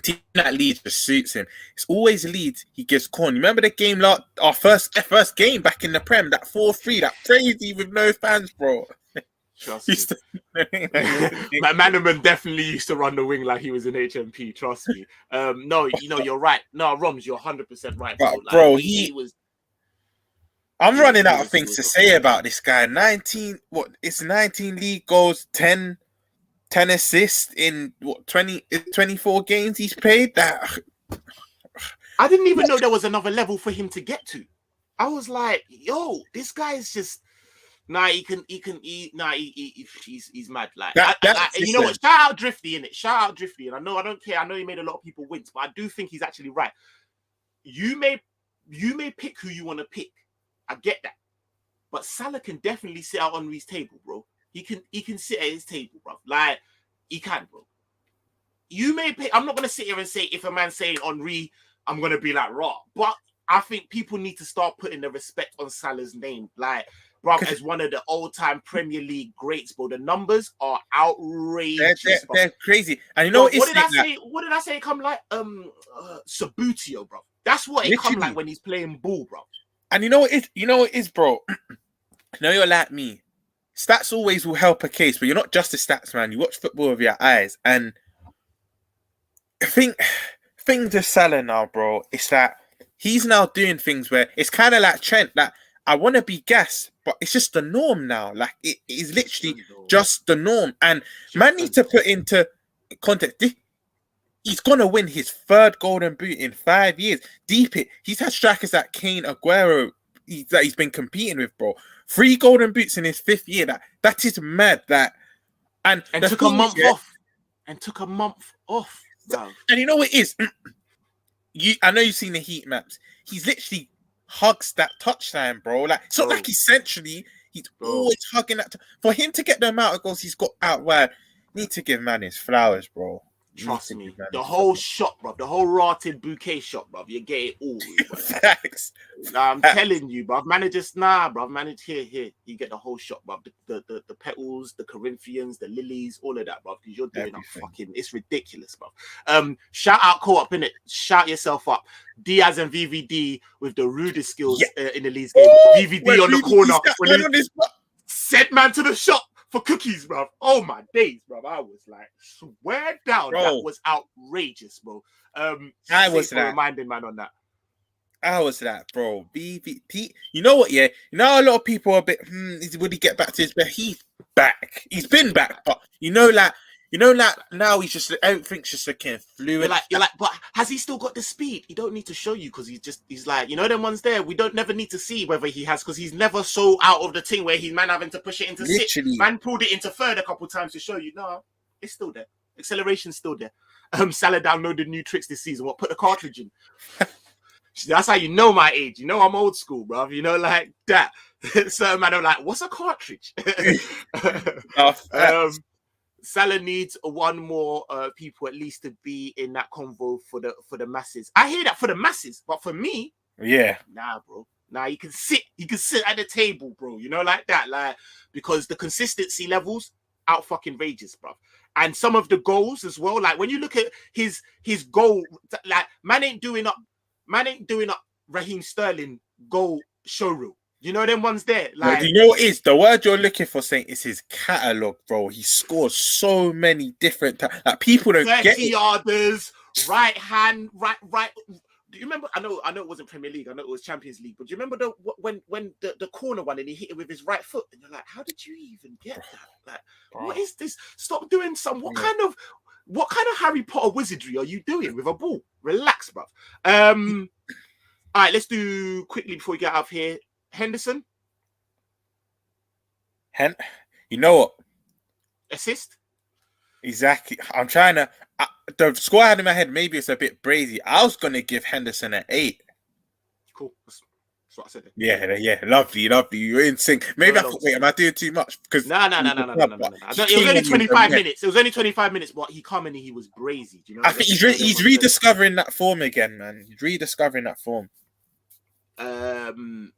team that Leeds just suits him. It's always Leeds. He gives corn. You remember the game, like our first game back in the Prem, that 4-3, that crazy with no fans, bro. Trust me. Manaman definitely used to run the wing like he was in HMP. Trust me. No, you know you're right. No, Romz, you're 100% right, bro. Like, bro, he was. I'm running out of things to say about this guy. 19. What? It's 19 league goals, 10 assists in what 24 games he's played. That I didn't even know there was another level for him to get to. I was like, yo, this guy is just. Nah, he's mad. Like, you know what? Shout out Drifty, innit? Shout out Drifty. And I don't care. I know he made a lot of people wince, but I do think he's actually right. You may pick who you want to pick. I get that. But Salah can definitely sit out on Henry's table, bro. He can sit at his table, bro. Like, he can, bro. You may pick. I'm not gonna sit here and say if a man's saying Henry, I'm gonna be like raw. But I think people need to start putting the respect on Salah's name. Like, bro, as one of the all-time Premier League greats, bro. The numbers are outrageous. They're crazy. And you know bro, what did I say? What did I say? It come like Sabutio, bro. That's what it come like when he's playing ball, bro. And you know what it is, bro. You know you're like me. Stats always will help a case, but you're not just a stats man. You watch football with your eyes, and thing to Salah now, bro. It's that he's now doing things where it's kind of like Trent. That I want to be gassed, but it's just the norm now. Like it is literally just the norm, and man needs to put into context. He's gonna win his 3rd Golden Boot in 5 years. Deep it. He's had strikers like Kane, Aguero that he's been competing with, bro. 3 Golden Boots in his 5th year. That is mad. And took a month off. And took a month off, bro. And you know what it is? I know you've seen the heat maps. He's literally hugs that touchline, bro. Like it's not like essentially he's always hugging that. For him to get the amount of goals he's got out where, need to give man his flowers, bro. Trust me, the whole shot, bro, the whole rotted bouquet shot, bro. You get it all. Facts. I'm telling you, bro. Managers, bro. Manage here. You get the whole shot, bro. The petals, the Corinthians, the lilies, all of that, bro. Because you're doing a fucking. It's ridiculous, bro. Shout out co-op, innit? Shout yourself up. Diaz and VVD with the rudest skills in the Leeds game. VVD on the corner when he sent man to the shop for cookies, bro. Oh my days, bro. I was like, swear down, bro. That was outrageous, bro. I was reminding man on that. I was that, bro. BVP. You know what? Yeah, you know a lot of people are a bit. Would he get back to his? But he's back. He's been back, but now he's just everything's just looking fluid. You're like, but has he still got the speed? He don't need to show you because he's like, them ones there. We don't never need to see whether he has because he's never so out of the thing where he's man having to push it into literally. 6. Man pulled it into 3rd a couple times to show you. No, it's still there. Acceleration's still there. Salah downloaded new tricks this season. What? Put the cartridge in. That's how you know my age. You know I'm old school, bro. You know, like that. Certain man are like, what's a cartridge? Salah needs one more people at least to be in that convo for the masses. I hear that for the masses, but for me, nah, bro. Nah, you can sit at the table, bro. You know, like that, like because the consistency levels out fucking rages, bro. And some of the goals as well. Like when you look at his goal, like man ain't doing up Raheem Sterling goal showreel. You know them ones there. Like, you know what is the word you're looking for? Saying it's his catalog, bro. He scores so many different like people don't get it. 30-yarders, right hand, right. Do you remember? I know it wasn't Premier League. I know it was Champions League. But do you remember when the corner one and he hit it with his right foot? And you're like, how did you even get that? Like, what is this? Stop doing some. What kind of Harry Potter wizardry are you doing with a ball? Relax, bro. All right, let's do quickly before we get out of here. Henderson, You know what? assist. Exactly. I'm trying to. The score I had in my head, maybe it's a bit brazy. I was gonna give Henderson an 8. Cool. That's what I said. Yeah. Lovely. You're in sync. Maybe I thought, wait, am I doing too much? Because No. It was only 25 minutes. It was only 25 minutes, but he come and he was brazy. Do you know? I think he's rediscovering that form again, man. He's rediscovering that form. Putting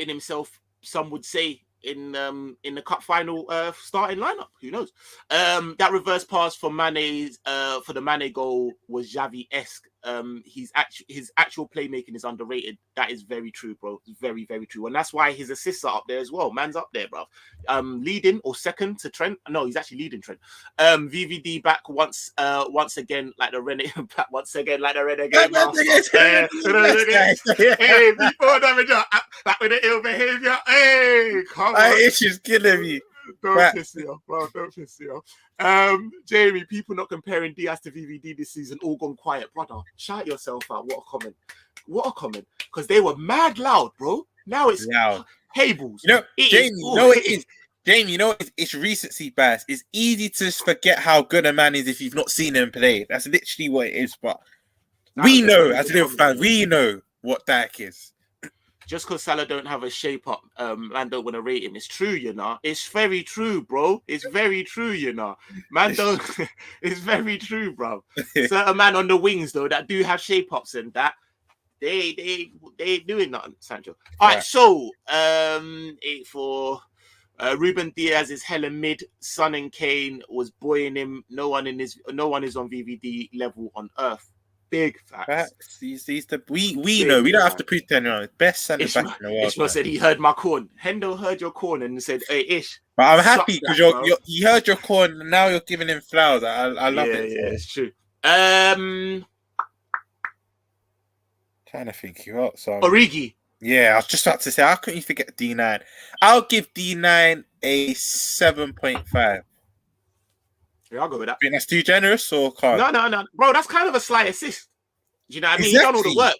himself, some would say, in the cup final starting lineup. Who knows? That reverse pass for Mane's for the Mane goal was Xavi-esque. His actual playmaking is underrated. That is very true, bro. Very, very true. And that's why his assists are up there as well. Man's up there, bro. Leading or second to Trent. No, he's actually leading Trent. VVD back once again like the renegade. Once again like the renegade. Hey, before damage back with the ill behavior. Hey, come on. It's just killing me. Don't piss me off, bro. Don't piss me off. Jamie, people not comparing Diaz to VVD this season, all gone quiet, brother. Shout yourself out. What a comment. Because they were mad loud, bro. Now it's loud. Hables. You know, Jamie, it's recency bias. It's easy to forget how good a man is if you've not seen him play. That's literally what it is. But we know, as Liverpool fans, we know what that is. Just because Salah don't have a shape up, man don't want to rate him. It's true, you know. It's very true, bro. It's very true, you know. Man don't. It's very true, bro. Certain man on the wings though that do have shape ups and that they ain't doing nothing, Sancho. All right, so 8 for Ruben Diaz is hella mid. Son and Kane was buoying him. No one is on VVD level on earth. Big facts. We know. We don't have to pretend around. Best centre back in the world. Ishmael said he heard my corn. Hendo heard your corn and said, "Hey, Ish." But I'm happy because you heard your corn. And now you're giving him flowers. I love it. Yeah, it's true. Trying to think you out. So Origi. Yeah, I was just about to say, how couldn't you forget D9? I'll give D9 a 7.5. Yeah, I'll go with that. Think that's too generous or can't? No. Bro, that's kind of a slight assist. Do you know what I mean? Exactly. You done all the work.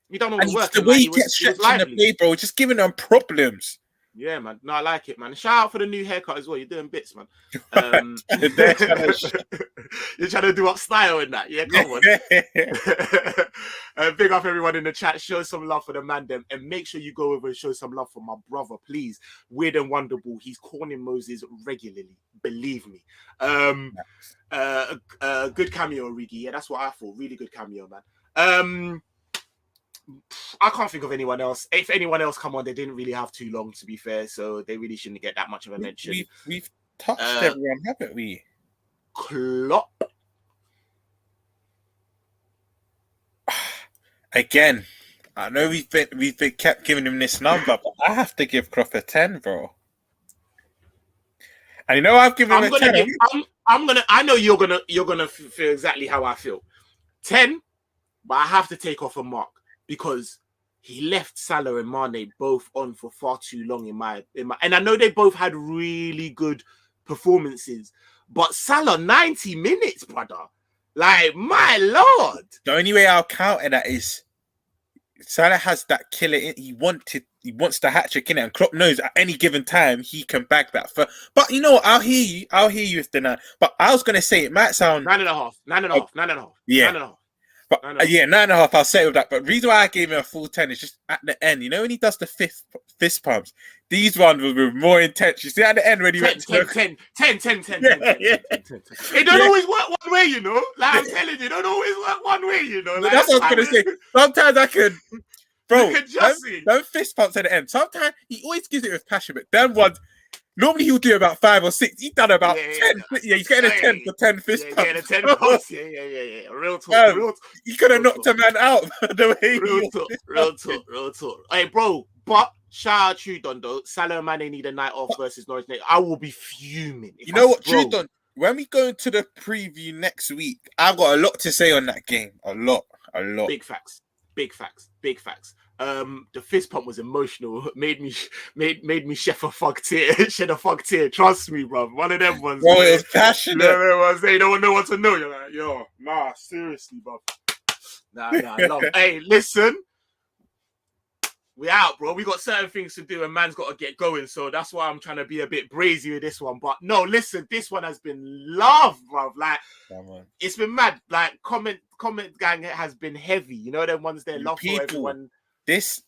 You done all the work. The way he gets stretching the play, bro, just giving them problems. Yeah, man. No, I like it, man. Shout out for the new haircut as well. You're doing bits, man. You're trying to do up style in that. Yeah, come on. Big up everyone in the chat. Show some love for the man them, and make sure you go over and show some love for my brother, please. Weird and Wonderful. He's corning Moses regularly. Believe me. Good cameo, Origi. Yeah, that's what I thought. Really good cameo, man. I can't think of anyone else. If anyone else come on, they didn't really have too long, to be fair, so they really shouldn't get that much of a mention. We've touched everyone, haven't we? Klopp. Again, I know we've kept giving him this number, but I have to give Klopp a 10, bro. And you know I've given him a 10. I know you're gonna feel exactly how I feel. 10, but I have to take off a mark. Because he left Salah and Mane both on for far too long in my and I know they both had really good performances, but Salah 90 minutes, brother. Like, my lord. The only way I'll counter that is Salah has that killer in. He wants the hat trick in it, and Klopp knows at any given time he can bag that. But you know what? I'll hear you with the 9. But I was gonna say it might sound 9.5. Yeah. 9.5. But 9.5, I'll say with that. But the reason why I gave him a full 10 is just at the end. You know when he does the fist pumps? These ones were more intense. You see at the end when he went 10. It don't always work one way, you know. Like I'm telling you, it don't always work one way, you know. Like, that's what I was gonna say. Sometimes I can, bro. Don't fist pumps at the end. Sometimes he always gives it with passion, but then ones. Normally he'll do about 5 or 6. He's done about 10. Yeah, he's getting a 10 for 10 fist pumps. Getting a 10 pumps. Yeah. Real talk. He could have knocked a man out the way. Real talk. Hey, bro, but shout out Trudon though. Salah and Mane need a night off versus Norwich. I will be fuming. You know what, Trudon? When we go into the preview next week, I've got a lot to say on that game. A lot. Big facts. The fist pump was emotional. Made me shed a fuck tear. Trust me, bro. One of them ones. Bro, it's passionate. They don't know what to know. You're like, yo, nah, seriously, bro. Nah, I love. Hey, listen. We out, bro. We got certain things to do and man's got to get going. So that's why I'm trying to be a bit brazy with this one. But no, listen, this one has been love, bro. Like, it's been mad. Like, comment gang has been heavy. You know, them ones there, love for everyone. This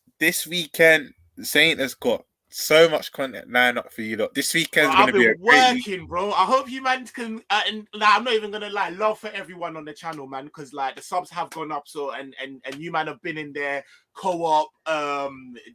weekend, Saint has got so much content lined up for you, lot. This weekend's going to be a working, bro. I hope you man can. And like, I'm not even gonna lie, love for everyone on the channel, man, because like the subs have gone up. So and you man have been in there. Co-op,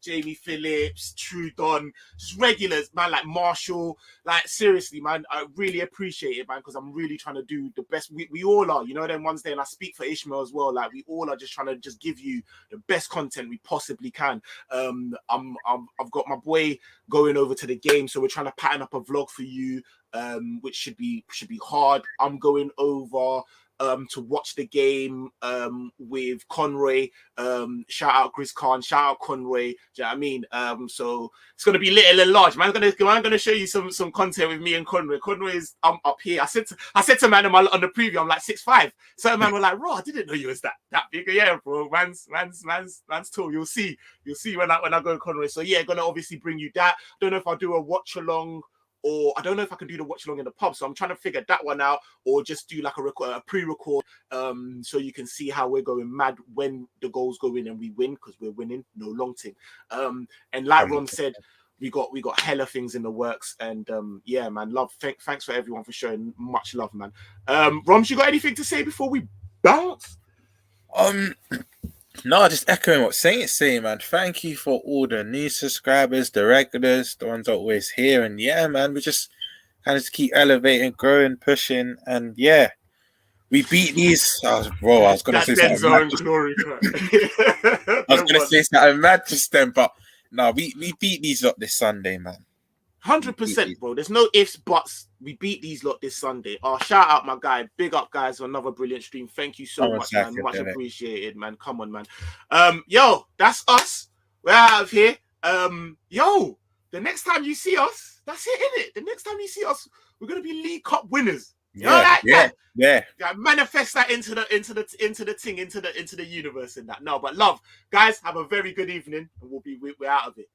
Jamie Phillips, True Don, just regulars, man, like Marshall. Like, seriously, man, I really appreciate it, man, because I'm really trying to do the best. We all are, you know, them ones there, and I speak for Ishmael as well. Like, we all are just trying to just give you the best content we possibly can. I've got my boy going over to the game, so we're trying to pattern up a vlog for you, which should be hard. I'm going over to watch the game with Conroy. Shout out Chris Khan, shout out Conroy. Do you know what I mean? So it's gonna be little and large. Man, I'm gonna show you some content with me and Conroy. Conroy is up here. I said to man on the preview, I'm like 6'5". Certain man were like, "Bro, I didn't know you was that big." Yeah, bro. Man's tall. You'll see when I go to Conroy. So yeah, gonna obviously bring you that. Don't know if I'll do a watch along, or I don't know if I can do the watch along in the pub. So I'm trying to figure that one out, or just do like a pre-record, so you can see how we're going mad when the goals go in and we win, because we're winning, no long thing. And like Ron said, we got hella things in the works, and yeah, man, love. Thanks for everyone for showing much love, man. Romz, you got anything to say before we bounce? No, just echoing what Saint's saying, man. Thank you for all the new subscribers, the regulars, the ones always here. And yeah, man, we just kind of keep elevating, growing, pushing. And yeah, we beat these. I was going to say something. I was going to say something mad just then, but no, we beat these up this Sunday, man. 100%, bro. There's no ifs, buts. We beat these lot this Sunday. Shout out my guy. Big up, guys, for another brilliant stream. Thank you so much, man. Much appreciated, man. Come on, man. Yo, that's us. We're out of here. Yo, the next time you see us, that's it, innit? The next time you see us, we're gonna be League Cup winners. You know that? Yeah. Manifest that into the universe and that. No, but love, guys. Have a very good evening, and we're out of it.